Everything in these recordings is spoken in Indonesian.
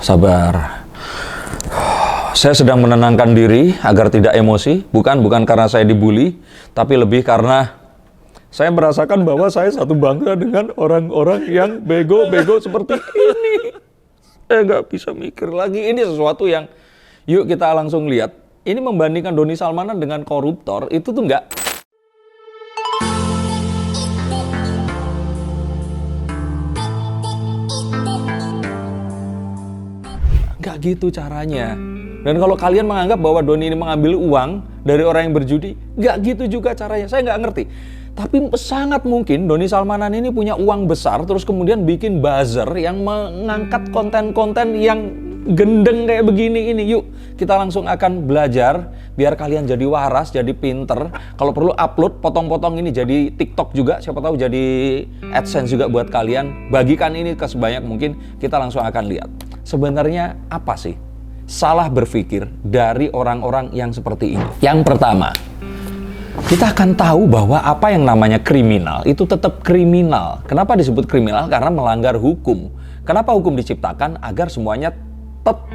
Sabar. Saya sedang menenangkan diri agar tidak emosi, bukan karena saya dibully, tapi lebih karena saya merasakan bahwa saya satu bangsa dengan orang-orang yang bego-bego seperti ini. Saya nggak bisa mikir lagi. Ini sesuatu yang, yuk kita langsung lihat. Ini membandingkan Doni Salmanan dengan koruptor, itu tuh nggak gitu caranya. Dan kalau kalian menganggap bahwa Doni ini mengambil uang dari orang yang berjudi, nggak gitu juga caranya. Saya nggak ngerti. Tapi sangat mungkin Doni Salmanan ini punya uang besar, terus kemudian bikin buzzer yang mengangkat konten-konten yang gendeng kayak begini ini. Yuk, kita langsung akan belajar biar kalian jadi waras, jadi pinter. Kalau perlu upload potong-potong ini jadi TikTok juga, siapa tahu jadi AdSense juga buat kalian. Bagikan ini ke sebanyak mungkin, kita langsung akan lihat. Sebenarnya apa sih salah berpikir dari orang-orang yang seperti ini? Yang pertama, kita akan tahu bahwa apa yang namanya kriminal itu tetap kriminal. Kenapa disebut kriminal? Karena melanggar hukum. Kenapa hukum diciptakan? Agar semuanya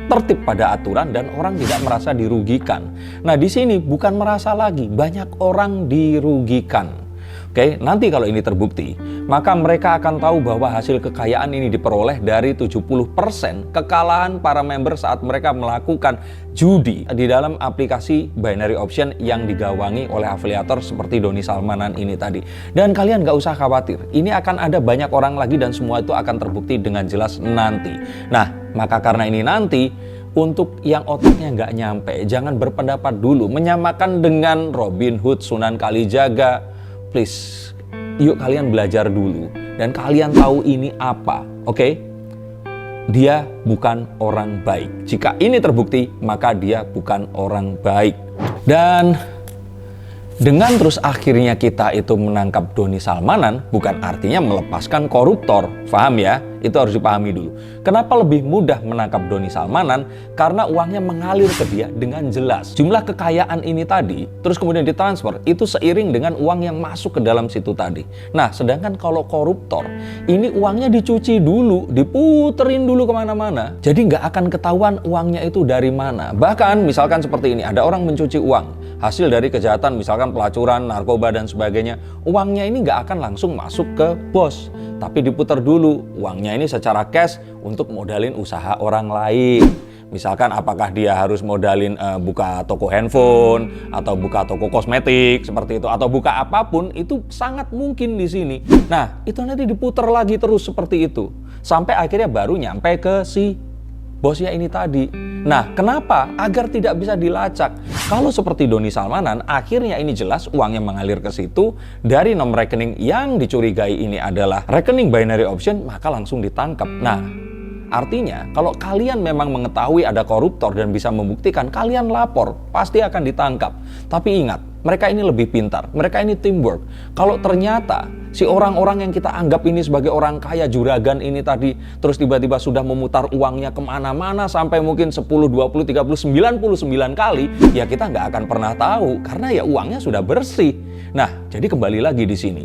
tertib pada aturan dan orang tidak merasa dirugikan. Nah, di sini bukan merasa lagi, banyak orang dirugikan. Oke, nanti kalau ini terbukti, maka mereka akan tahu bahwa hasil kekayaan ini diperoleh dari 70% kekalahan para member saat mereka melakukan judi di dalam aplikasi binary option yang digawangi oleh afiliator seperti Doni Salmanan ini tadi. Dan kalian gak usah khawatir, ini akan ada banyak orang lagi dan semua itu akan terbukti dengan jelas nanti. Nah, maka karena ini nanti, untuk yang otaknya nggak nyampe, jangan berpendapat dulu, menyamakan dengan Robin Hood, Sunan Kalijaga. Please, yuk kalian belajar dulu dan kalian tahu ini apa, oke? Dia bukan orang baik. Jika ini terbukti, maka dia bukan orang baik. Dan dengan terus akhirnya kita itu menangkap Doni Salmanan, bukan artinya melepaskan koruptor. Paham ya? Itu harus dipahami dulu. Kenapa lebih mudah menangkap Doni Salmanan? Karena uangnya mengalir ke dia dengan jelas. Jumlah kekayaan ini tadi, terus kemudian ditransfer, itu seiring dengan uang yang masuk ke dalam situ tadi. Nah, sedangkan kalau koruptor, ini uangnya dicuci dulu, diputerin dulu kemana-mana. Jadi nggak akan ketahuan uangnya itu dari mana. Bahkan misalkan seperti ini, ada orang mencuci uang. Hasil dari kejahatan, misalkan pelacuran, narkoba, dan sebagainya. Uangnya ini nggak akan langsung masuk ke bos. Tapi diputar dulu uangnya ini secara cash untuk modalin usaha orang lain. Misalkan apakah dia harus modalin buka toko handphone atau buka toko kosmetik seperti itu, atau buka apapun, itu sangat mungkin di sini. Nah, itu nanti diputar lagi terus seperti itu sampai akhirnya baru nyampe ke si bosnya ini tadi. Nah, kenapa? Agar tidak bisa dilacak. Kalau seperti Doni Salmanan, akhirnya ini jelas uangnya mengalir ke situ dari nomor rekening yang dicurigai ini adalah rekening binary option, maka langsung ditangkap. Nah, artinya kalau kalian memang mengetahui ada koruptor dan bisa membuktikan, kalian lapor, pasti akan ditangkap. Tapi ingat, mereka ini lebih pintar, mereka ini teamwork. Kalau ternyata si orang-orang yang kita anggap ini sebagai orang kaya juragan ini tadi, terus tiba-tiba sudah memutar uangnya kemana-mana sampai mungkin 10, 20, 30, 99 kali, ya kita nggak akan pernah tahu karena ya uangnya sudah bersih. Nah, jadi kembali lagi di sini.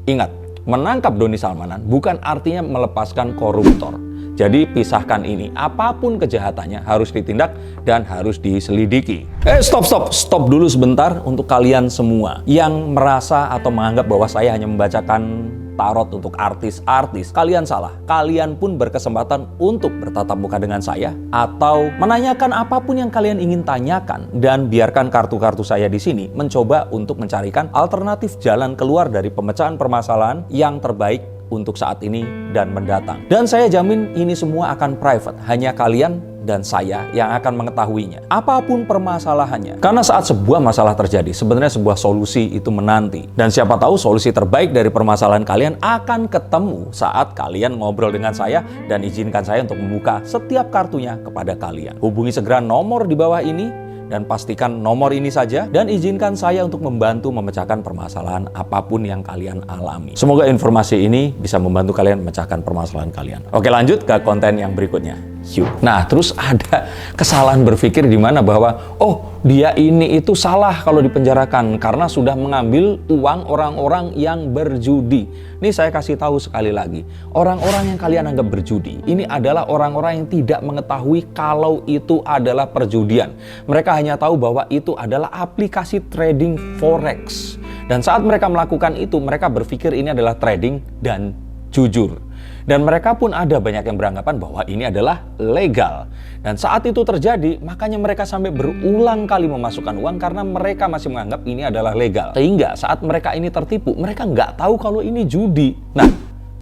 Ingat, menangkap Doni Salmanan bukan artinya melepaskan koruptor. Jadi pisahkan ini, apapun kejahatannya harus ditindak dan harus diselidiki. Stop dulu sebentar untuk kalian semua yang merasa atau menganggap bahwa saya hanya membacakan tarot untuk artis-artis. Kalian salah, kalian pun berkesempatan untuk bertatap muka dengan saya atau menanyakan apapun yang kalian ingin tanyakan, dan biarkan kartu-kartu saya di sini mencoba untuk mencarikan alternatif jalan keluar dari pemecahan permasalahan yang terbaik untuk saat ini dan mendatang. Dan saya jamin ini semua akan private, hanya kalian dan saya yang akan mengetahuinya. Apapun permasalahannya. Karena saat sebuah masalah terjadi, sebenarnya sebuah solusi itu menanti. Dan siapa tahu solusi terbaik dari permasalahan kalian akan ketemu saat kalian ngobrol dengan saya dan izinkan saya untuk membuka setiap kartunya kepada kalian. Hubungi segera nomor di bawah ini dan pastikan nomor ini saja dan izinkan saya untuk membantu memecahkan permasalahan apapun yang kalian alami. Semoga informasi ini bisa membantu kalian memecahkan permasalahan kalian. Oke, lanjut ke konten yang berikutnya. Yuk. Nah, terus ada kesalahan berpikir di mana bahwa dia ini itu salah kalau dipenjarakan karena sudah mengambil uang orang-orang yang berjudi. Ini saya kasih tahu sekali lagi, orang-orang yang kalian anggap berjudi, ini adalah orang-orang yang tidak mengetahui kalau itu adalah perjudian. Mereka hanya tahu bahwa itu adalah aplikasi trading forex. Dan saat mereka melakukan itu, mereka berpikir ini adalah trading dan jujur. Dan mereka pun ada banyak yang beranggapan bahwa ini adalah legal. Dan saat itu terjadi, makanya mereka sampai berulang kali memasukkan uang karena mereka masih menganggap ini adalah legal. Sehingga saat mereka ini tertipu, mereka nggak tahu kalau ini judi. Nah,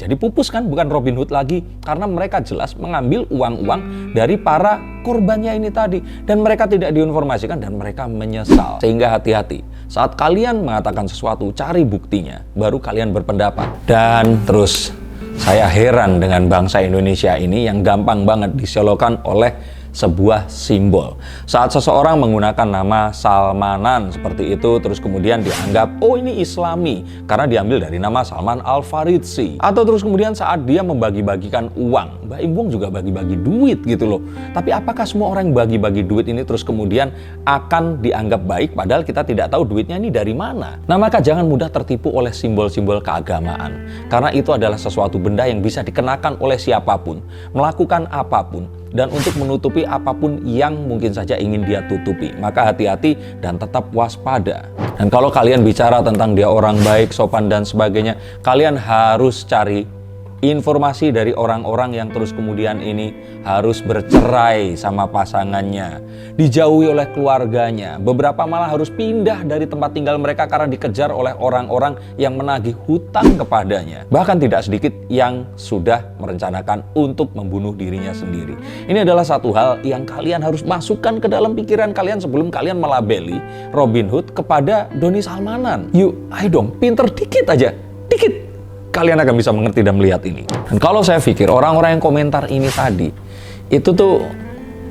jadi pupus kan, bukan Robin Hood lagi. Karena mereka jelas mengambil uang-uang dari para korbannya ini tadi. Dan mereka tidak diinformasikan dan mereka menyesal. Sehingga hati-hati. Saat kalian mengatakan sesuatu, cari buktinya. Baru kalian berpendapat. Dan terus, saya heran dengan bangsa Indonesia ini yang gampang banget diselokkan oleh sebuah simbol. Saat seseorang menggunakan nama Salmanan seperti itu, terus kemudian dianggap, oh ini Islami, karena diambil dari nama Salman Al-Farisi. Atau terus kemudian saat dia membagi-bagikan uang, Mbak Imbong juga bagi-bagi duit gitu loh. Tapi apakah semua orang yang bagi-bagi duit ini terus kemudian akan dianggap baik, padahal kita tidak tahu duitnya ini dari mana? Nah maka jangan mudah tertipu oleh simbol-simbol keagamaan. Karena itu adalah sesuatu benda yang bisa dikenakan oleh siapapun, melakukan apapun, dan untuk menutupi apapun yang mungkin saja ingin dia tutupi. Maka hati-hati dan tetap waspada. Dan kalau kalian bicara tentang dia orang baik, sopan dan sebagainya, kalian harus cari informasi dari orang-orang yang terus kemudian ini harus bercerai sama pasangannya, dijauhi oleh keluarganya, beberapa malah harus pindah dari tempat tinggal mereka karena dikejar oleh orang-orang yang menagih hutang kepadanya. Bahkan tidak sedikit yang sudah merencanakan untuk membunuh dirinya sendiri. Ini adalah satu hal yang kalian harus masukkan ke dalam pikiran kalian sebelum kalian melabeli Robin Hood kepada Doni Salmanan. Yuk, ayo dong, pinter dikit aja, dikit. Kalian akan bisa mengerti dan melihat ini. Dan kalau saya pikir orang-orang yang komentar ini tadi, itu tuh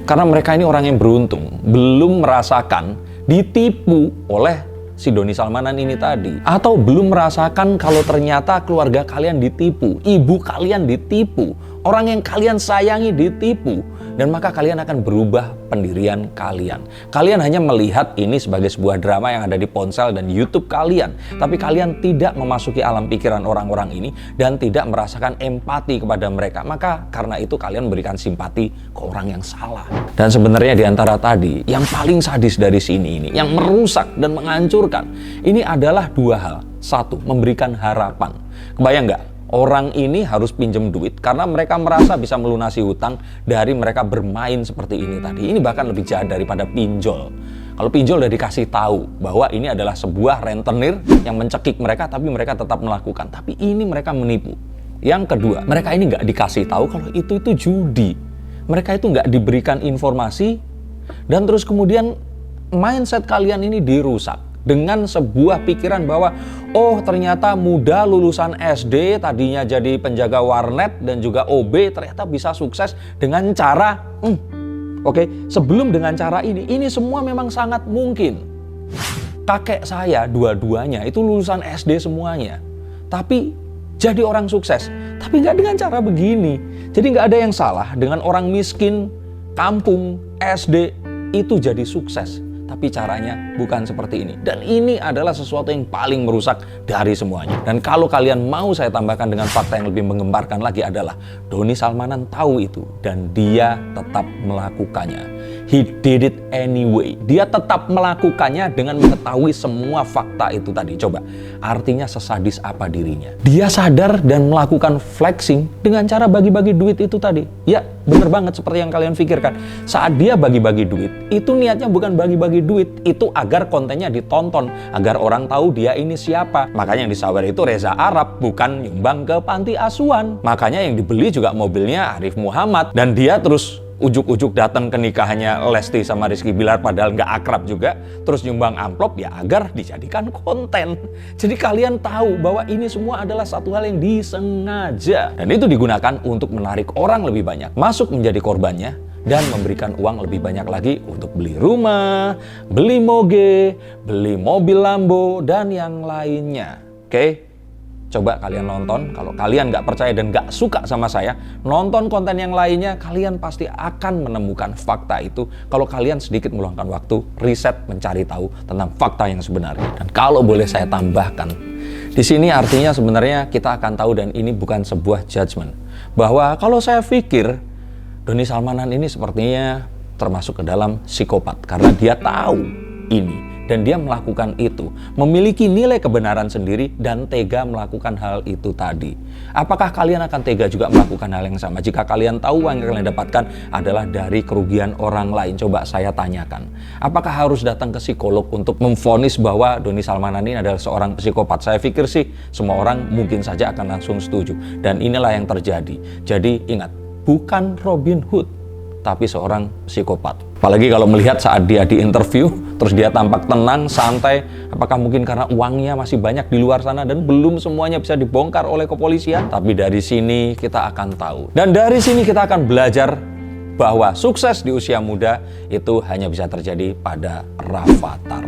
karena mereka ini orang yang beruntung, belum merasakan ditipu oleh si Doni Salmanan ini tadi. Atau belum merasakan kalau ternyata keluarga kalian ditipu, ibu kalian ditipu, orang yang kalian sayangi ditipu. Dan maka kalian akan berubah pendirian kalian. Kalian hanya melihat ini sebagai sebuah drama yang ada di ponsel dan YouTube kalian. Tapi kalian tidak memasuki alam pikiran orang-orang ini dan tidak merasakan empati kepada mereka. Maka karena itu kalian memberikan simpati ke orang yang salah. Dan sebenarnya di antara tadi, yang paling sadis dari sini ini, yang merusak dan menghancurkan, ini adalah dua hal. Satu, memberikan harapan. Kebayang nggak? Orang ini harus pinjam duit karena mereka merasa bisa melunasi hutang dari mereka bermain seperti ini tadi. Ini bahkan lebih jahat daripada pinjol. Kalau pinjol udah dikasih tahu bahwa ini adalah sebuah rentenir yang mencekik mereka, tapi mereka tetap melakukan. Tapi ini mereka menipu. Yang kedua, mereka ini nggak dikasih tahu kalau itu judi. Mereka itu nggak diberikan informasi, dan terus kemudian mindset kalian ini dirusak dengan sebuah pikiran bahwa oh ternyata muda lulusan SD tadinya jadi penjaga warnet dan juga OB ternyata bisa sukses dengan cara Oke, sebelum dengan cara ini semua memang sangat mungkin. Kakek saya dua-duanya itu lulusan SD semuanya, tapi jadi orang sukses, tapi nggak dengan cara begini. Jadi nggak ada yang salah dengan orang miskin kampung SD itu jadi sukses. Tapi caranya bukan seperti ini. Dan ini adalah sesuatu yang paling merusak dari semuanya. Dan kalau kalian mau saya tambahkan dengan fakta yang lebih menggembarkan lagi adalah Doni Salmanan tahu itu dan dia tetap melakukannya. He did it anyway. Dia tetap melakukannya dengan mengetahui semua fakta itu tadi. Coba, artinya sesadis apa dirinya. Dia sadar dan melakukan flexing dengan cara bagi-bagi duit itu tadi. Ya, bener banget seperti yang kalian pikirkan. Saat dia bagi-bagi duit, itu niatnya bukan bagi-bagi duit. Itu agar kontennya ditonton, agar orang tahu dia ini siapa. Makanya yang disawer itu Reza Arab, bukan nyumbang ke panti asuhan. Makanya yang dibeli juga mobilnya Arif Muhammad. Dan dia terus ujuk-ujuk datang ke nikahannya Lesti sama Rizky Bilar padahal nggak akrab juga, terus nyumbang amplop ya agar dijadikan konten. Jadi kalian tahu bahwa ini semua adalah satu hal yang disengaja, dan itu digunakan untuk menarik orang lebih banyak masuk menjadi korbannya dan memberikan uang lebih banyak lagi untuk beli rumah, beli moge, beli mobil Lambo dan yang lainnya. Oke? Coba kalian nonton, kalau kalian nggak percaya dan nggak suka sama saya, nonton konten yang lainnya, kalian pasti akan menemukan fakta itu kalau kalian sedikit meluangkan waktu, riset, mencari tahu tentang fakta yang sebenarnya. Dan kalau boleh saya tambahkan, di sini artinya sebenarnya kita akan tahu, dan ini bukan sebuah judgement, bahwa kalau saya pikir Doni Salmanan ini sepertinya termasuk ke dalam psikopat, karena dia tahu ini. Dan dia melakukan itu, memiliki nilai kebenaran sendiri dan tega melakukan hal itu tadi. Apakah kalian akan tega juga melakukan hal yang sama jika kalian tahu uang yang kalian dapatkan adalah dari kerugian orang lain? Coba saya tanyakan, apakah harus datang ke psikolog untuk memvonis bahwa Doni Salmanan ini adalah seorang psikopat? Saya pikir sih semua orang mungkin saja akan langsung setuju. Dan inilah yang terjadi. Jadi ingat, bukan Robin Hood, tapi seorang psikopat. Apalagi kalau melihat saat dia diinterview, terus dia tampak tenang, santai. Apakah mungkin karena uangnya masih banyak di luar sana dan belum semuanya bisa dibongkar oleh kepolisian? Tapi dari sini kita akan tahu. Dan dari sini kita akan belajar bahwa sukses di usia muda itu hanya bisa terjadi pada Rafathar.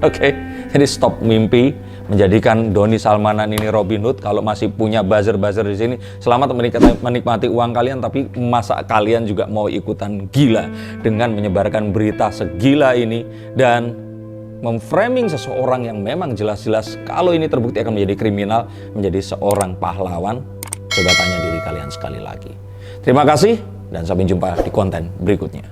Oke, jadi stop mimpi menjadikan Doni Salmanan ini Robin Hood. Kalau masih punya buzzer-buzzer di sini, selamat menikmati uang kalian, tapi masa kalian juga mau ikutan gila dengan menyebarkan berita segila ini dan memframing seseorang yang memang jelas-jelas kalau ini terbukti akan menjadi kriminal, menjadi seorang pahlawan? Coba tanya diri kalian sekali lagi. Terima kasih dan sampai jumpa di konten berikutnya.